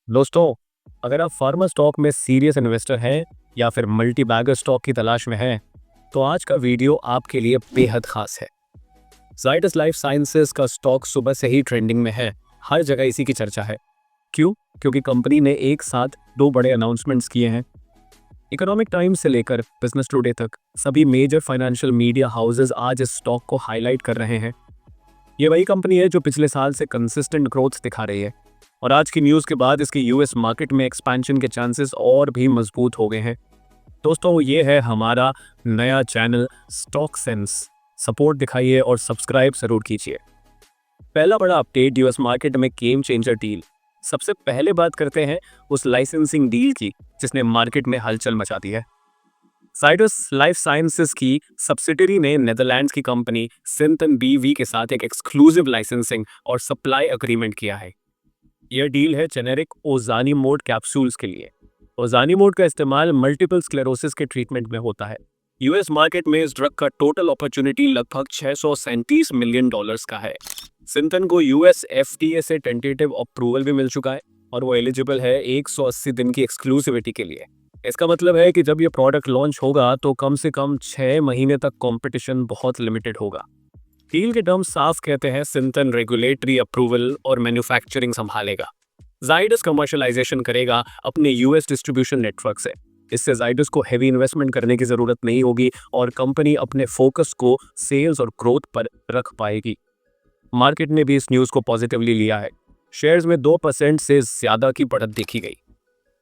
दोस्तों, अगर आप फार्मा स्टॉक में सीरियस इन्वेस्टर हैं या फिर मल्टी बैगर स्टॉक की तलाश में हैं, तो आज का वीडियो आपके लिए बेहद खास है। जाइडस लाइफ साइंसेज का स्टॉक सुबह से ही ट्रेंडिंग में है। हर जगह इसी की चर्चा है। क्यों? क्योंकि कंपनी ने एक साथ दो बड़े अनाउंसमेंट्स किए हैं। इकोनॉमिक टाइम्स से लेकर बिजनेस टुडे तक सभी मेजर फाइनेंशियल मीडिया हाउसेज आज इस स्टॉक को हाईलाइट कर रहे हैं। ये वही कंपनी है जो पिछले साल से कंसिस्टेंट ग्रोथ दिखा रही है और आज की न्यूज़ के बाद इसके यूएस मार्केट में एक्सपेंशन के चांसेस और भी मजबूत हो गए हैं। दोस्तों, ये है हमारा नया चैनल स्टॉक सेंस। सपोर्ट दिखाइए और सब्सक्राइब जरूर कीजिए। पहला बड़ा अपडेट यूएस मार्केट में गेम चेंजर डील। सबसे पहले बात करते हैं उस लाइसेंसिंग डील की जिसने मार्केट में हलचल मचा दी है। जाइडस लाइफ साइंसेज की सब्सिडरी ने नेदरलैंड्स की कंपनी सिंथन बीवी के साथ एक एक्सक्लूसिव लाइसेंसिंग और सप्लाई एग्रीमेंट किया है। यह डील है जेनेरिक ओजानिमोड कैप्सूल्स के लिए। ओजानिमोड का इस्तेमाल मल्टीपल स्क्लेरोसिस के ट्रीटमेंट में होता है। यूएस मार्केट में इस ड्रग का टोटल अपॉर्चुनिटी लगभग $637 मिलियन का है। सिंथन को यूएस एफडीए से टेंटेटिव अप्रूवल भी मिल चुका है और वो एलिजिबल है 180 दिन की एक्सक्लूसिविटी के लिए। इसका मतलब है कि जब ये प्रोडक्ट लॉन्च होगा तो कम से कम 6 महीने तक कंपटीशन बहुत लिमिटेड होगा। डील के टर्म्स साफ कहते हैं सिंथन रेगुलेटरी अप्रूवल और मैन्युफैक्चरिंग संभालेगा। जाइडस कमर्शलाइजेशन करेगा अपने यूएस डिस्ट्रीब्यूशन नेटवर्क से। इससे जाइडस को हेवी इन्वेस्टमेंट करने की जरूरत नहीं होगी और कंपनी अपने फोकस को सेल्स और ग्रोथ पर रख पाएगी। मार्केट ने भी इस न्यूज़ को पॉजिटिवली लिया है। शेयर्स में 2% से ज्यादा की बढ़त देखी गई।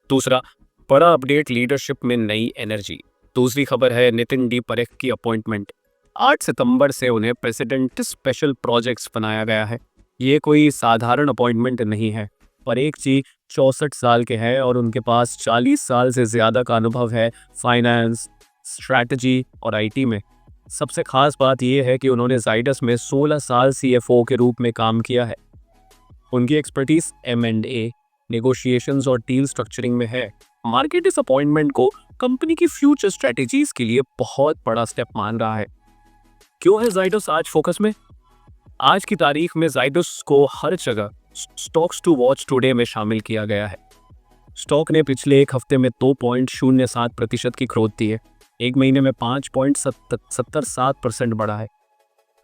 दूसरा बड़ा अपडेट, लीडरशिप में नई एनर्जी। दूसरी खबर है नितिन डी परेख की अपॉइंटमेंट। 8 सितंबर से उन्हें प्रेसिडेंट स्पेशल प्रोजेक्ट्स बनाया गया है। ये कोई साधारण अपॉइंटमेंट नहीं है। परेख जी 64 साल के हैं और उनके पास 40 साल से ज़्यादा का अनुभव है फाइनेंस, स्ट्रैटेजी और आईटी में। सबसे खास बात यह है कि उन्होंने जाइडस में 16 साल सीएफओ के रूप में काम किया है। उनकी एक्सपर्टीज M&A, नेगोशिएशंस और डील स्ट्रक्चरिंग में है। मार्केट इस अपॉइंटमेंट को कंपनी की फ्यूचर स्ट्रेटेजीज के लिए बहुत बड़ा स्टेप मान रहा है। क्यों है जाइडस आज फोकस में? आज की तारीख में जाइडस को हर जगह स्टॉक्स टू वॉच टुडे में शामिल किया गया है। स्टॉक ने पिछले एक हफ्ते में 2.07% की ग्रोथ दी है। एक महीने में 5.77% बढ़ा है।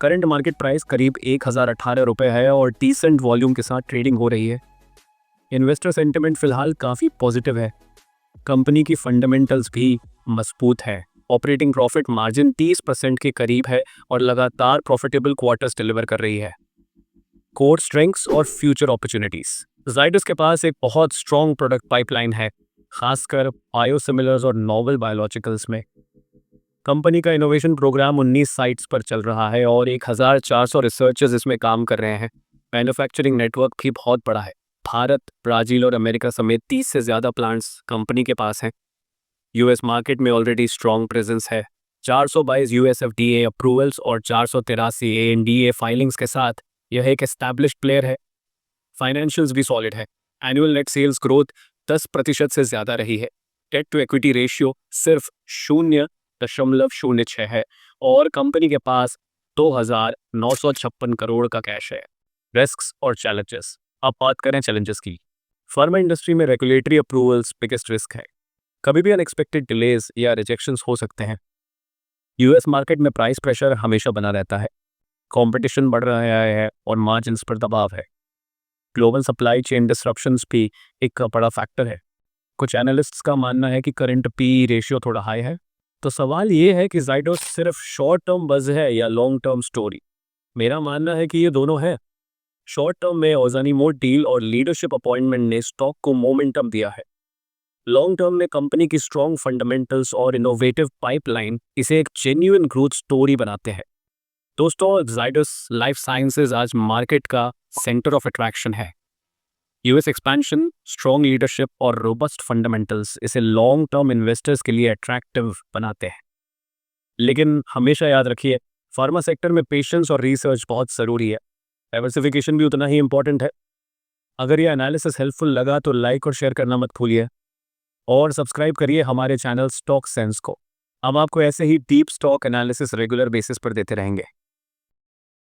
करंट मार्केट प्राइस करीब 1018 रुपये है और डिसेंट वॉल्यूम के साथ ट्रेडिंग हो रही है। इन्वेस्टर सेंटिमेंट फिलहाल काफ़ी पॉजिटिव है। कंपनी की फंडामेंटल्स भी मजबूत है। ऑपरेटिंग प्रॉफिट मार्जिन 30% के करीब है और लगातार प्रॉफिटेबल क्वार्टर्स डिलीवर कर रही है। कोर स्ट्रेंथ्स और फ्यूचर अपॉर्चुनिटीज। जाइडस के पास एक बहुत स्ट्रॉन्ग प्रोडक्ट पाइपलाइन है, खासकर बायोसिमिलर्स और नोवेल बायोलॉजिकल्स में। कंपनी का इनोवेशन प्रोग्राम 19 साइट्स पर चल रहा है और 1400 रिसर्चर्स इसमें काम कर रहे हैं। मैन्युफैक्चरिंग नेटवर्क भी बहुत बड़ा है। भारत, ब्राजील और अमेरिका समेत 30 से ज़्यादा प्लांट्स कंपनी के पास हैं। यूएस मार्केट में ऑलरेडी स्ट्रॉन्ग प्रेजेंस है। 422 यूएस एफडीए अप्रूवल्स और 483 एएनडीए फाइलिंग्स के साथ यह एक एस्टैब्लिश्ड प्लेयर है। फाइनेंशियल्स भी सॉलिड है। एनुअल नेट सेल्स ग्रोथ 10% से ज़्यादा रही है। डेट टू इक्विटी रेशियो सिर्फ 0.06 है और कंपनी के पास 2,956 करोड़ का कैश है। रिस्क्स और चैलेंजेस। अब बात करें चैलेंजेस की। फार्मा इंडस्ट्री में रेगुलेटरी अप्रूवल्स बिगेस्ट रिस्क है। कभी भी अनएक्सपेक्टेड डिलेज या रिजेक्शंस हो सकते हैं। यूएस मार्केट में प्राइस प्रेशर हमेशा बना रहता है। कंपटीशन बढ़ रहा है और मार्जिन्स पर दबाव है। ग्लोबल सप्लाई चेन डिसरप्शंस भी एक बड़ा फैक्टर है। कुछ एनालिस्ट्स का मानना है कि करंट पी रेशियो थोड़ा हाई है। तो सवाल ये है कि जाइडस सिर्फ शॉर्ट टर्म बज़ है या लॉन्ग टर्म स्टोरी। मेरा मानना है कि ये दोनों है। शॉर्ट टर्म में ओजानिमोड डील और लीडरशिप अपॉइंटमेंट ने स्टॉक को मोमेंटम दिया है। लॉन्ग टर्म में कंपनी की स्ट्रॉन्ग फंडामेंटल्स और इनोवेटिव पाइपलाइन इसे एक जेन्युइन ग्रोथ स्टोरी बनाते हैं। दोस्तों, जाइडस लाइफ साइंसेज आज मार्केट का सेंटर ऑफ अट्रैक्शन है। यूएस एक्सपेंशन, स्ट्रॉन्ग लीडरशिप और रोबस्ट फंडामेंटल्स इसे लॉन्ग टर्म इन्वेस्टर्स के लिए अट्रैक्टिव बनाते हैं। लेकिन हमेशा याद रखिए, फार्मा सेक्टर में पेशेंस और रिसर्च बहुत ज़रूरी है। डाइवर्सिफिकेशन भी उतना ही इंपॉर्टेंट है। अगर ये एनालिसिस हेल्पफुल लगा तो लाइक और शेयर करना मत भूलिए और सब्सक्राइब करिए हमारे चैनल स्टॉक सेंस को। हम आपको ऐसे ही deep stock analysis regular basis पर देते रहेंगे।